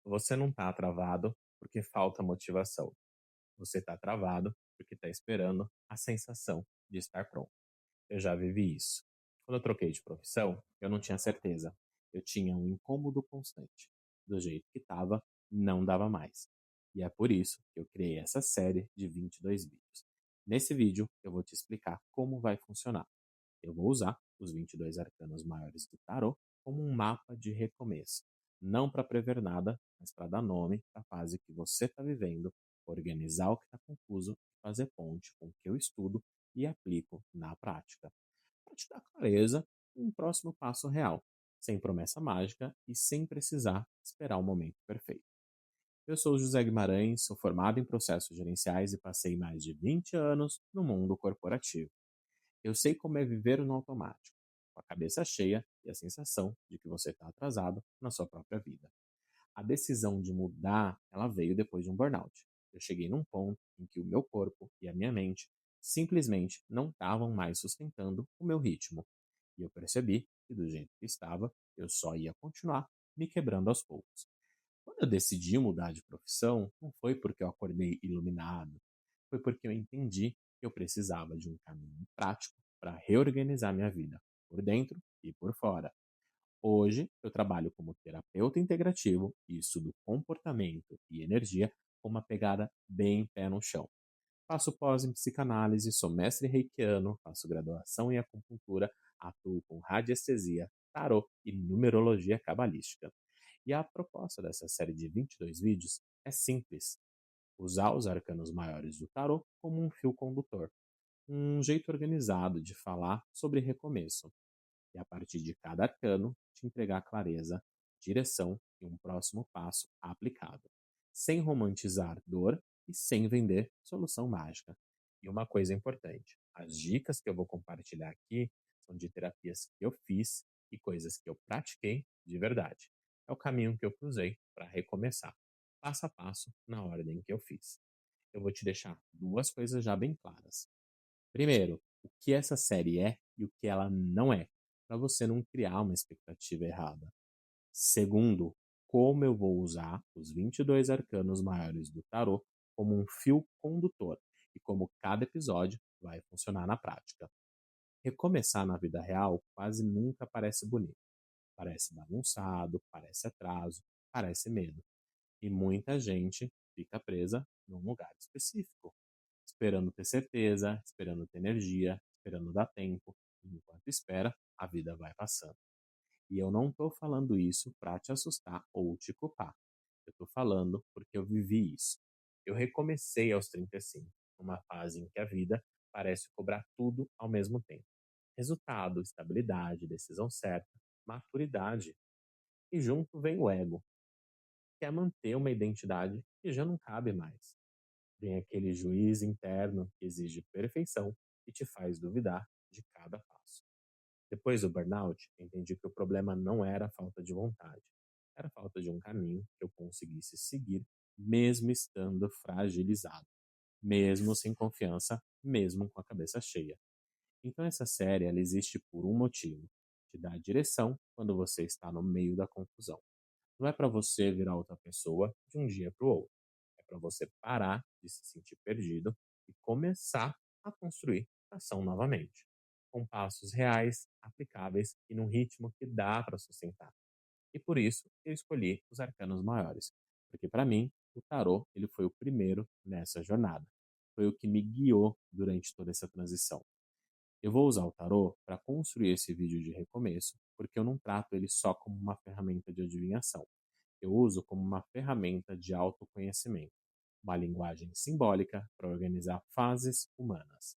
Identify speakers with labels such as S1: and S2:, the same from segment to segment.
S1: Você não está travado porque falta motivação. Você está travado porque está esperando a sensação de estar pronto. Eu já vivi isso. Quando eu troquei de profissão, eu não tinha certeza. Eu tinha um incômodo constante. Do jeito que estava, não dava mais. E é por isso que eu criei essa série de 22 vídeos. Nesse vídeo, eu vou te explicar como vai funcionar. Eu vou usar os 22 arcanos maiores do tarô como um mapa de recomeço. Não para prever nada, mas para dar nome à fase que você está vivendo, organizar o que está confuso e fazer ponte com o que eu estudo e aplico na prática. Para te dar clareza em um próximo passo real, sem promessa mágica e sem precisar esperar o momento perfeito. Eu sou José Guimarães, sou formado em processos gerenciais e passei mais de 20 anos no mundo corporativo. Eu sei como é viver no automático, com a cabeça cheia e a sensação de que você está atrasado na sua própria vida. A decisão de mudar, ela veio depois de um burnout. Eu cheguei num ponto em que o meu corpo e a minha mente simplesmente não estavam mais sustentando o meu ritmo. E eu percebi que do jeito que estava, eu só ia continuar me quebrando aos poucos. Quando eu decidi mudar de profissão, não foi porque eu acordei iluminado, foi porque eu entendi que eu precisava de um caminho prático para reorganizar minha vida, por dentro e por fora. Hoje, eu trabalho como terapeuta integrativo e estudo comportamento e energia com uma pegada bem pé no chão. Faço pós em psicanálise, sou mestre reikiano, faço graduação em acupuntura, atuo com radiestesia, tarô e numerologia cabalística. E a proposta dessa série de 22 vídeos é simples: usar os arcanos maiores do tarô como um fio condutor, um jeito organizado de falar sobre recomeço, e a partir de cada arcano te entregar clareza, direção e um próximo passo aplicável, sem romantizar dor e sem vender solução mágica. E uma coisa importante: as dicas que eu vou compartilhar aqui são de terapias que eu fiz e coisas que eu pratiquei de verdade. É o caminho que eu cruzei para recomeçar, passo a passo, na ordem que eu fiz. Eu vou te deixar duas coisas já bem claras. Primeiro, o que essa série é e o que ela não é, para você não criar uma expectativa errada. Segundo, como eu vou usar os 22 arcanos maiores do tarô como um fio condutor e como cada episódio vai funcionar na prática. Recomeçar na vida real quase nunca parece bonito. Parece bagunçado, parece atraso, parece medo. E muita gente fica presa num lugar específico, esperando ter certeza, esperando ter energia, esperando dar tempo. E enquanto espera, a vida vai passando. E eu não estou falando isso para te assustar ou te culpar. Eu estou falando porque eu vivi isso. Eu recomecei aos 35, numa fase em que a vida parece cobrar tudo ao mesmo tempo. Resultado, estabilidade, decisão certa, maturidade. E junto vem o ego, que é manter uma identidade que já não cabe mais. Vem aquele juiz interno que exige perfeição e te faz duvidar de cada passo. Depois do burnout, entendi que o problema não era a falta de vontade, era a falta de um caminho que eu conseguisse seguir, mesmo estando fragilizado, mesmo sem confiança, mesmo com a cabeça cheia. Então essa série ela existe por um motivo: te dar direção quando você está no meio da confusão. Não é para você virar outra pessoa de um dia para o outro. É para você parar de se sentir perdido e começar a construir ação novamente, com passos reais, aplicáveis e num ritmo que dá para sustentar. E por isso eu escolhi os arcanos maiores, porque para mim o tarô ele foi o primeiro nessa jornada. Foi o que me guiou durante toda essa transição. Eu vou usar o tarô para construir esse vídeo de recomeço, porque eu não trato ele só como uma ferramenta de adivinhação. Eu uso como uma ferramenta de autoconhecimento, uma linguagem simbólica para organizar fases humanas.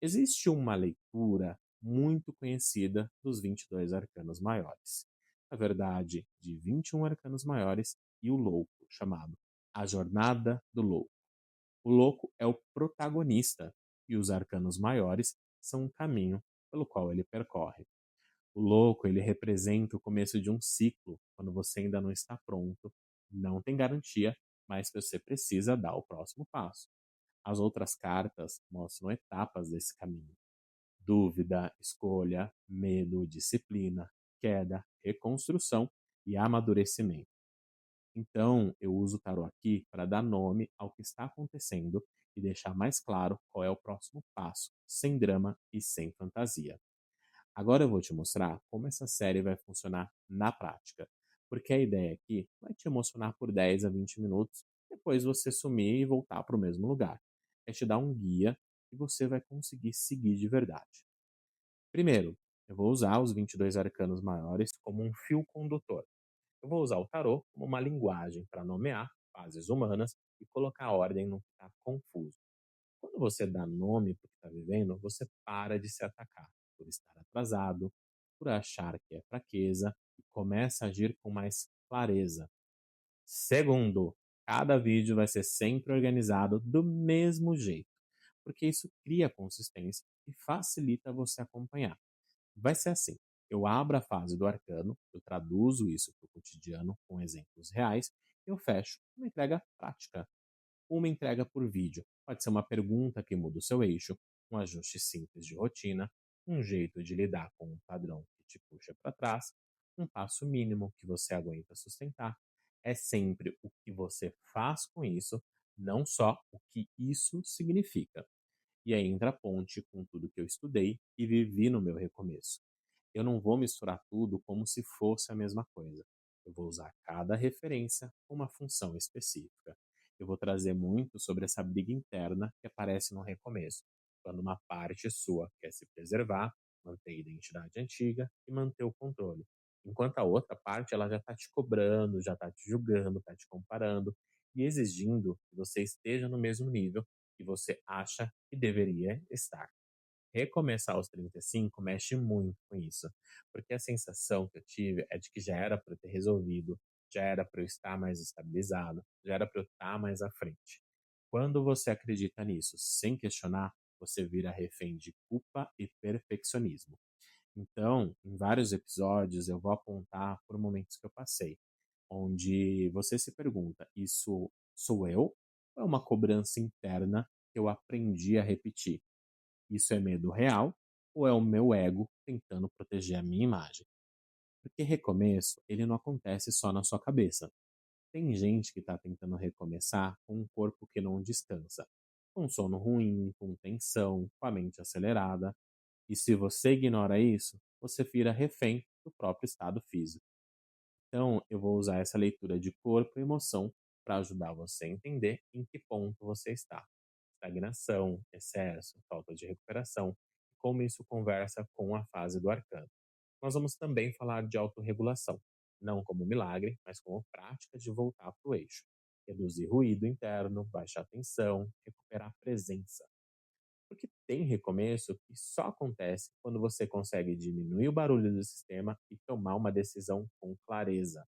S1: Existe uma leitura muito conhecida dos 22 arcanos maiores. Na verdade, de 21 arcanos maiores e o louco, chamado A Jornada do Louco. O louco é o protagonista e os arcanos maiores são o caminho pelo qual ele percorre. O louco, ele representa o começo de um ciclo, quando você ainda não está pronto, não tem garantia, mas você precisa dar o próximo passo. As outras cartas mostram etapas desse caminho: dúvida, escolha, medo, disciplina, queda, reconstrução e amadurecimento. Então, eu uso o tarô aqui para dar nome ao que está acontecendo e deixar mais claro qual é o próximo passo, sem drama e sem fantasia. Agora eu vou te mostrar como essa série vai funcionar na prática, porque a ideia aqui vai te emocionar por 10 a 20 minutos, depois você sumir e voltar para o mesmo lugar. É te dar um guia que você vai conseguir seguir de verdade. Primeiro, eu vou usar os 22 arcanos maiores como um fio condutor. Eu vou usar o tarô como uma linguagem para nomear fases humanas e colocar ordem no que está confuso. Quando você dá nome para o que está vivendo, você para de se atacar por estar atrasado, por achar que é fraqueza e começa a agir com mais clareza. Segundo, cada vídeo vai ser sempre organizado do mesmo jeito, porque isso cria consistência e facilita você acompanhar. Vai ser assim: eu abro a fase do arcano, eu traduzo isso para o cotidiano com exemplos reais e eu fecho uma entrega prática, uma entrega por vídeo. Pode ser uma pergunta que muda o seu eixo, um ajuste simples de rotina, um jeito de lidar com um padrão que te puxa para trás, um passo mínimo que você aguenta sustentar. É sempre o que você faz com isso, não só o que isso significa. E aí entra a ponte com tudo que eu estudei e vivi no meu recomeço. Eu não vou misturar tudo como se fosse a mesma coisa. Eu vou usar cada referência com uma função específica. Eu vou trazer muito sobre essa briga interna que aparece no recomeço, quando uma parte sua quer se preservar, manter a identidade antiga e manter o controle. Enquanto a outra parte ela já está te cobrando, já está te julgando, está te comparando e exigindo que você esteja no mesmo nível que você acha que deveria estar. Recomeçar aos 35 mexe muito com isso, porque a sensação que eu tive é de que já era para eu ter resolvido, já era para eu estar mais estabilizado, já era para eu estar mais à frente. Quando você acredita nisso sem questionar, você vira refém de culpa e perfeccionismo. Então, em vários episódios, eu vou apontar por momentos que eu passei, onde você se pergunta: isso sou eu? Ou é uma cobrança interna que eu aprendi a repetir? Isso é medo real ou é o meu ego tentando proteger a minha imagem? Porque recomeço, ele não acontece só na sua cabeça. Tem gente que está tentando recomeçar com um corpo que não descansa, com sono ruim, com tensão, com a mente acelerada. E se você ignora isso, você vira refém do próprio estado físico. Então, eu vou usar essa leitura de corpo e emoção para ajudar você a entender em que ponto você está. Estagnação, excesso, falta de recuperação, e como isso conversa com a fase do arcano. Nós vamos também falar de autorregulação, não como milagre, mas como prática de voltar para o eixo. Reduzir ruído interno, baixar tensão, recuperar presença. Porque tem recomeço que só acontece quando você consegue diminuir o barulho do sistema e tomar uma decisão com clareza.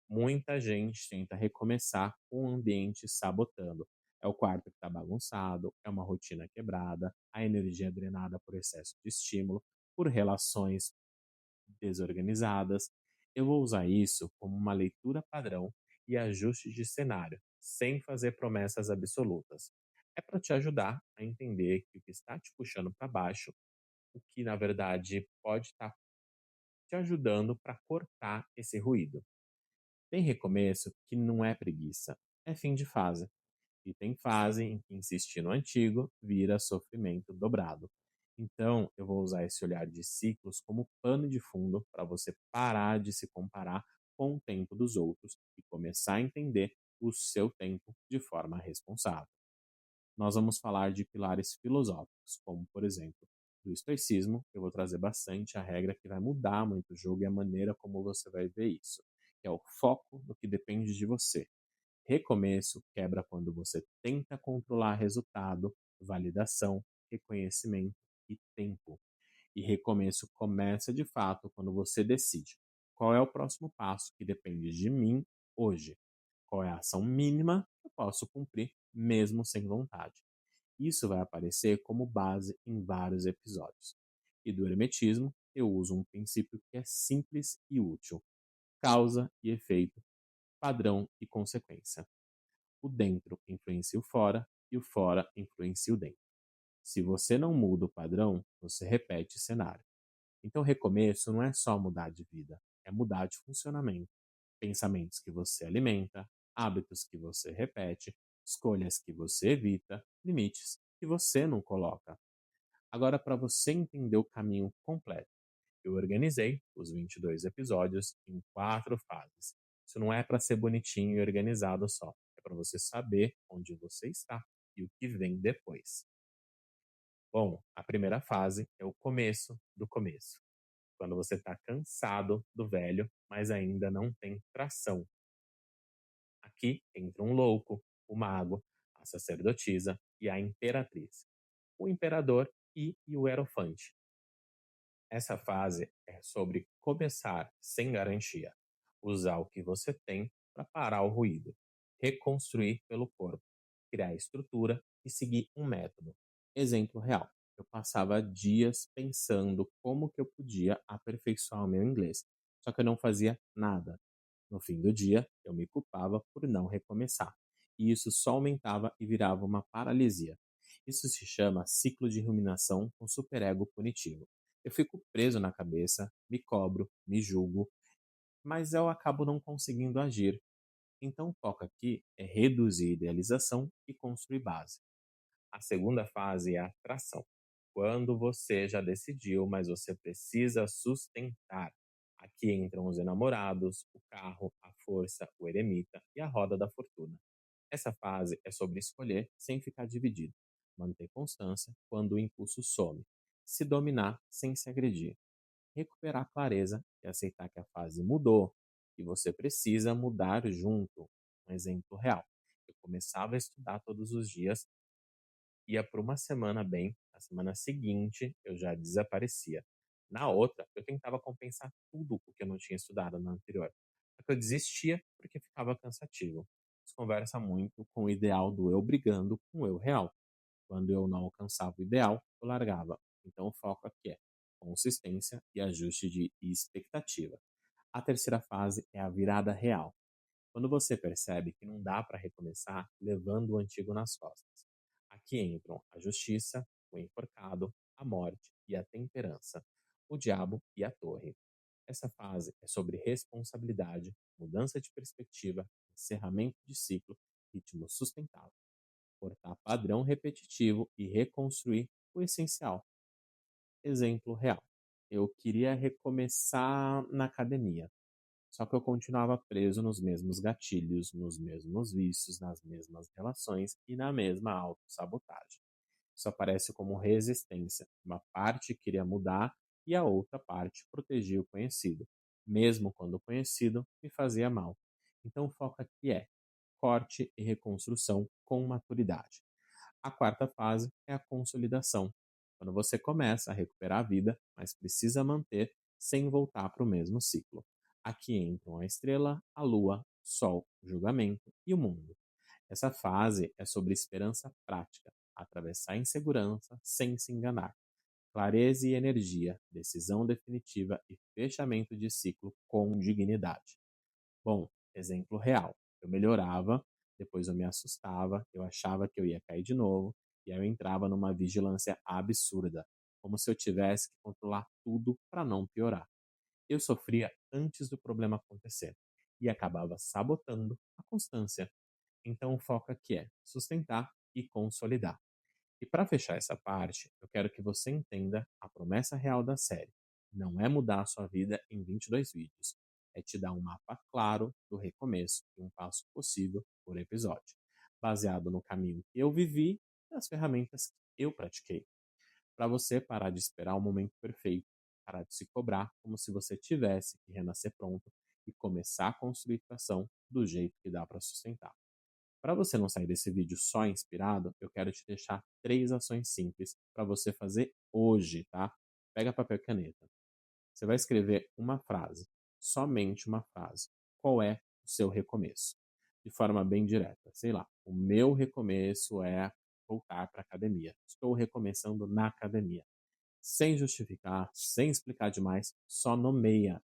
S1: Muita gente tenta recomeçar com o ambiente sabotando. É o quarto que está bagunçado, é uma rotina quebrada, a energia drenada por excesso de estímulo, por relações desorganizadas. Eu vou usar isso como uma leitura padrão e ajuste de cenário, sem fazer promessas absolutas. É para te ajudar a entender que o que está te puxando para baixo, o que na verdade pode estar te ajudando para cortar esse ruído. Tem recomeço que não é preguiça, é fim de fase. E tem fase em que insistir no antigo vira sofrimento dobrado. Então, eu vou usar esse olhar de ciclos como pano de fundo para você parar de se comparar com o tempo dos outros e começar a entender o seu tempo de forma responsável. Nós vamos falar de pilares filosóficos, como, por exemplo, do estoicismo. Eu vou trazer bastante a regra que vai mudar muito o jogo e a maneira como você vai ver isso, que é o foco no que depende de você. Recomeço quebra quando você tenta controlar resultado, validação, reconhecimento e tempo. E recomeço começa de fato quando você decide qual é o próximo passo que depende de mim hoje. Qual é a ação mínima que eu posso cumprir mesmo sem vontade. Isso vai aparecer como base em vários episódios. E do hermetismo, eu uso um princípio que é simples e útil: causa e efeito, padrão e consequência. O dentro influencia o fora e o fora influencia o dentro. Se você não muda o padrão, você repete o cenário. Então, recomeço não é só mudar de vida, é mudar de funcionamento. Pensamentos que você alimenta, hábitos que você repete, escolhas que você evita, limites que você não coloca. Agora, para você entender o caminho completo, eu organizei os 22 episódios em 4 fases. Isso não é para ser bonitinho e organizado só, é para você saber onde você está e o que vem depois. Bom, a primeira fase é o começo do começo, quando você está cansado do velho, mas ainda não tem tração. Aqui entra um louco, o mago, a sacerdotisa e a imperatriz, o imperador e o hierofante. Essa fase é sobre começar sem garantia, usar o que você tem para parar o ruído, reconstruir pelo corpo, criar estrutura e seguir um método. Exemplo real: eu passava dias pensando como que eu podia aperfeiçoar o meu inglês, só que eu não fazia nada. No fim do dia, eu me culpava por não recomeçar, e isso só aumentava e virava uma paralisia. Isso se chama ciclo de ruminação com superego punitivo. Eu fico preso na cabeça, me cobro, me julgo, mas eu acabo não conseguindo agir. Então, o foco aqui é reduzir idealização e construir base. A segunda fase é a atração. Quando você já decidiu, mas você precisa sustentar. Aqui entram os enamorados, o carro, a força, o eremita e a roda da fortuna. Essa fase é sobre escolher sem ficar dividido, manter constância quando o impulso some, se dominar sem se agredir, recuperar a clareza e aceitar que a fase mudou e você precisa mudar junto. Um exemplo real: eu começava a estudar todos os dias, ia por uma semana bem, na semana seguinte eu já desaparecia. Na outra, eu tentava compensar tudo o que eu não tinha estudado na anterior. Só que eu desistia porque ficava cansativo. Isso conversa muito com o ideal do eu brigando com o eu real. Quando eu não alcançava o ideal, eu largava. Então o foco aqui é consistência e ajuste de expectativa. A terceira fase é a virada real. Quando você percebe que não dá para recomeçar levando o antigo nas costas. Aqui entram a justiça, o enforcado, a morte e a temperança, o diabo e a torre. Essa fase é sobre responsabilidade, mudança de perspectiva, encerramento de ciclo, ritmo sustentável, cortar padrão repetitivo e reconstruir o essencial. Exemplo real: eu queria recomeçar na academia, só que eu continuava preso nos mesmos gatilhos, nos mesmos vícios, nas mesmas relações e na mesma autossabotagem. Isso aparece como resistência. Uma parte queria mudar e a outra parte protegia o conhecido, mesmo quando o conhecido me fazia mal. Então o foco aqui é corte e reconstrução com maturidade. A quarta fase é a consolidação, quando você começa a recuperar a vida, mas precisa manter sem voltar para o mesmo ciclo. Aqui entram a estrela, a lua, o sol, o julgamento e o mundo. Essa fase é sobre esperança prática, atravessar a insegurança sem se enganar, clareza e energia, decisão definitiva e fechamento de ciclo com dignidade. Bom, exemplo real: eu melhorava, depois eu me assustava, eu achava que eu ia cair de novo, e aí eu entrava numa vigilância absurda, como se eu tivesse que controlar tudo para não piorar. Eu sofria antes do problema acontecer e acabava sabotando a constância. Então o foco aqui é sustentar e consolidar. E para fechar essa parte, eu quero que você entenda a promessa real da série. Não é mudar a sua vida em 22 vídeos, é te dar um mapa claro do recomeço e um passo possível por episódio, baseado no caminho que eu vivi e nas ferramentas que eu pratiquei, para você parar de esperar o momento perfeito, parar de se cobrar como se você tivesse que renascer pronto e começar a construir ação do jeito que dá para sustentar. Para você não sair desse vídeo só inspirado, eu quero te deixar 3 ações simples para você fazer hoje, tá? Pega papel e caneta. Você vai escrever uma frase, somente uma frase. Qual é o seu recomeço? De forma bem direta. Sei lá, o meu recomeço é voltar para a academia. Estou recomeçando na academia. Sem justificar, sem explicar demais, só nomeia.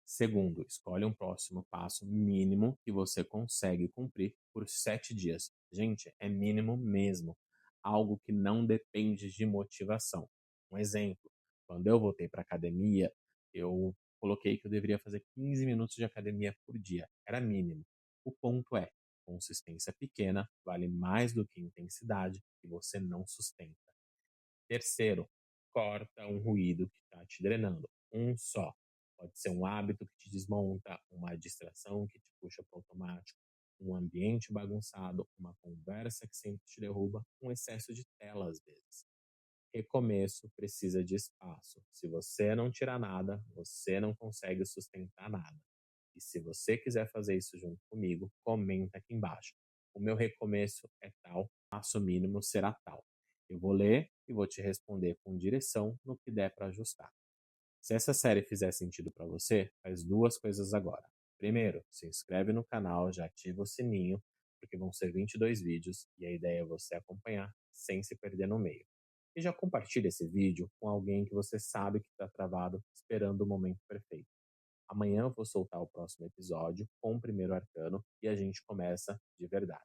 S1: Segundo, escolhe um próximo passo mínimo que você consegue cumprir por 7 dias. Gente, é mínimo mesmo. Algo que não depende de motivação. Um exemplo: quando eu voltei para a academia, eu Coloquei que eu deveria fazer 15 minutos de academia por dia. Era mínimo. O ponto é, consistência pequena vale mais do que intensidade que você não sustenta. Terceiro, corta um ruído que está te drenando. Um só. Pode ser um hábito que te desmonta, uma distração que te puxa para o automático, um ambiente bagunçado, uma conversa que sempre te derruba, um excesso de tela às vezes. Recomeço precisa de espaço. Se você não tirar nada, você não consegue sustentar nada. E se você quiser fazer isso junto comigo, comenta aqui embaixo. O meu recomeço é tal, passo mínimo será tal. Eu vou ler e vou te responder com direção no que der para ajustar. Se essa série fizer sentido para você, faz duas coisas agora. Primeiro, se inscreve no canal, já ativa o sininho, porque vão ser 22 vídeos e a ideia é você acompanhar sem se perder no meio. E já compartilha esse vídeo com alguém que você sabe que está travado, esperando o momento perfeito. Amanhã eu vou soltar o próximo episódio com o primeiro arcano e a gente começa de verdade.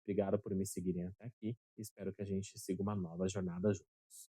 S1: Obrigado por me seguirem até aqui e espero que a gente siga uma nova jornada juntos.